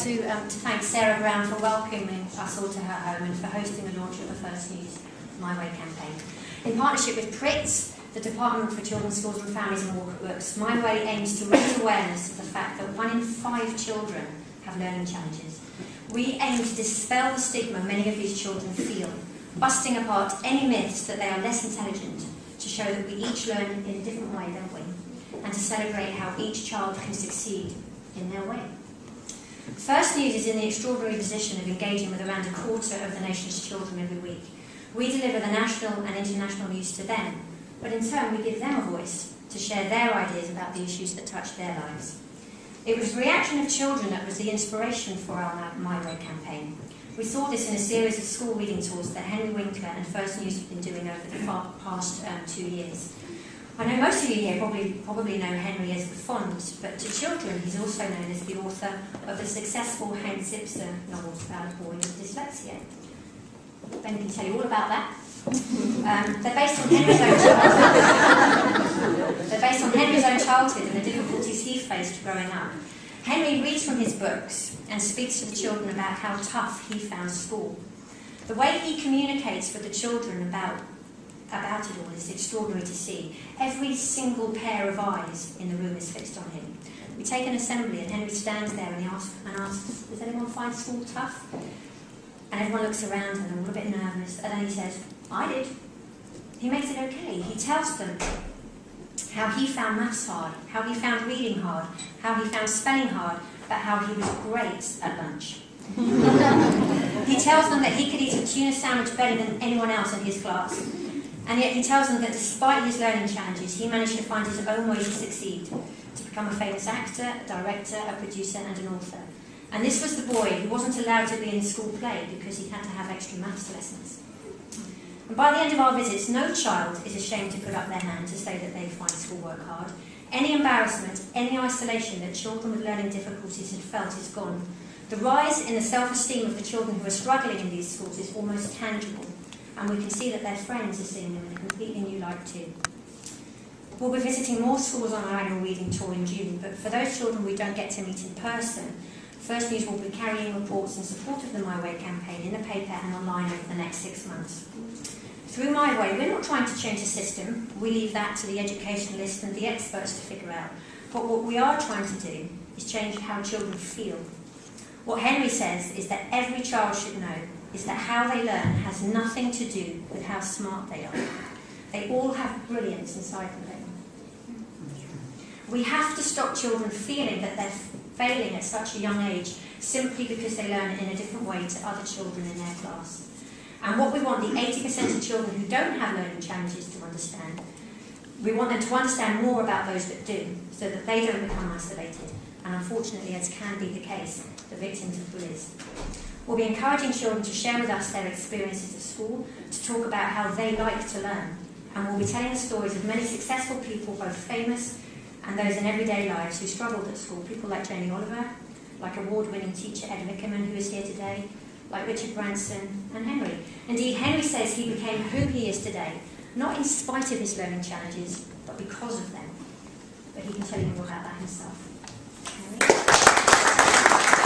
to thank Sarah Brown for welcoming us all to her home and for hosting the launch of the First News My Way campaign. In partnership with PRITS, the Department for Children's Schools and Families and Walker Books, My Way aims to raise awareness of the fact that 1 in 5 children have learning challenges. We aim to dispel the stigma many of these children feel, busting apart any myths that they are less intelligent, to show that we each learn in a different way, don't we? And to celebrate how each child can succeed in their way. First News is in the extraordinary position of engaging with around a quarter of the nation's children every week. We deliver the national and international news to them, but in turn we give them a voice to share their ideas about the issues that touch their lives. It was the reaction of children that was the inspiration for our My Way campaign. We saw this in a series of school reading tours that Henry Winkler and First News have been doing over the past 2 years. I know most of you here probably know Henry as the Fond, but to children he's also known as the author of the successful Hans Zipser novels about a boy with dyslexia. Ben can tell you all about that. They're based on Henry's own childhood and the difficulties he faced growing up. Henry reads from his books and speaks to the children about how tough he found school. The way he communicates with the children about it all is extraordinary to see. Every single pair of eyes in the room is fixed on him. We take an assembly and Henry stands there and he asks, does anyone find school tough? And everyone looks around and they're all a bit nervous, and then he says, I did. He makes it okay. He tells them how he found maths hard, how he found reading hard, how he found spelling hard, but how he was great at lunch. He tells them that he could eat a tuna sandwich better than anyone else in his class. And yet he tells them that despite his learning challenges, he managed to find his own way to succeed, to become a famous actor, a director, a producer and an author. And this was the boy who wasn't allowed to be in the school play because he had to have extra maths lessons. And by the end of our visits, no child is ashamed to put up their hand to say that they find schoolwork hard. Any embarrassment, any isolation that children with learning difficulties had felt is gone. The rise in the self-esteem of the children who are struggling in these schools is almost tangible, and we can see that their friends are seeing them in a completely new light too. We'll be visiting more schools on our annual reading tour in June, but for those children we don't get to meet in person, First News will be carrying reports in support of the My Way campaign in the paper and online over the next 6 months. Through My Way, we're not trying to change the system. We leave that to the educationalists and the experts to figure out. But what we are trying to do is change how children feel. What Henry says is that every child should know is that how they learn has nothing to do with how smart they are. They all have brilliance inside them. We have to stop children feeling that they're failing at such a young age simply because they learn in a different way to other children in their class. And what we want the 80% of children who don't have learning challenges to understand, we want them to understand more about those that do, so that they don't become isolated, and unfortunately, as can be the case, the victims of bullies. We'll be encouraging children to share with us their experiences at school, to talk about how they like to learn, and we'll be telling the stories of many successful people, both famous and those in everyday lives who struggled at school, people like Jamie Oliver, like award-winning teacher Ed Wickerman, who is here today, like Richard Branson and Henry. Indeed, Henry says he became who he is today, not in spite of his learning challenges, but because of them. But he can tell you more about that himself.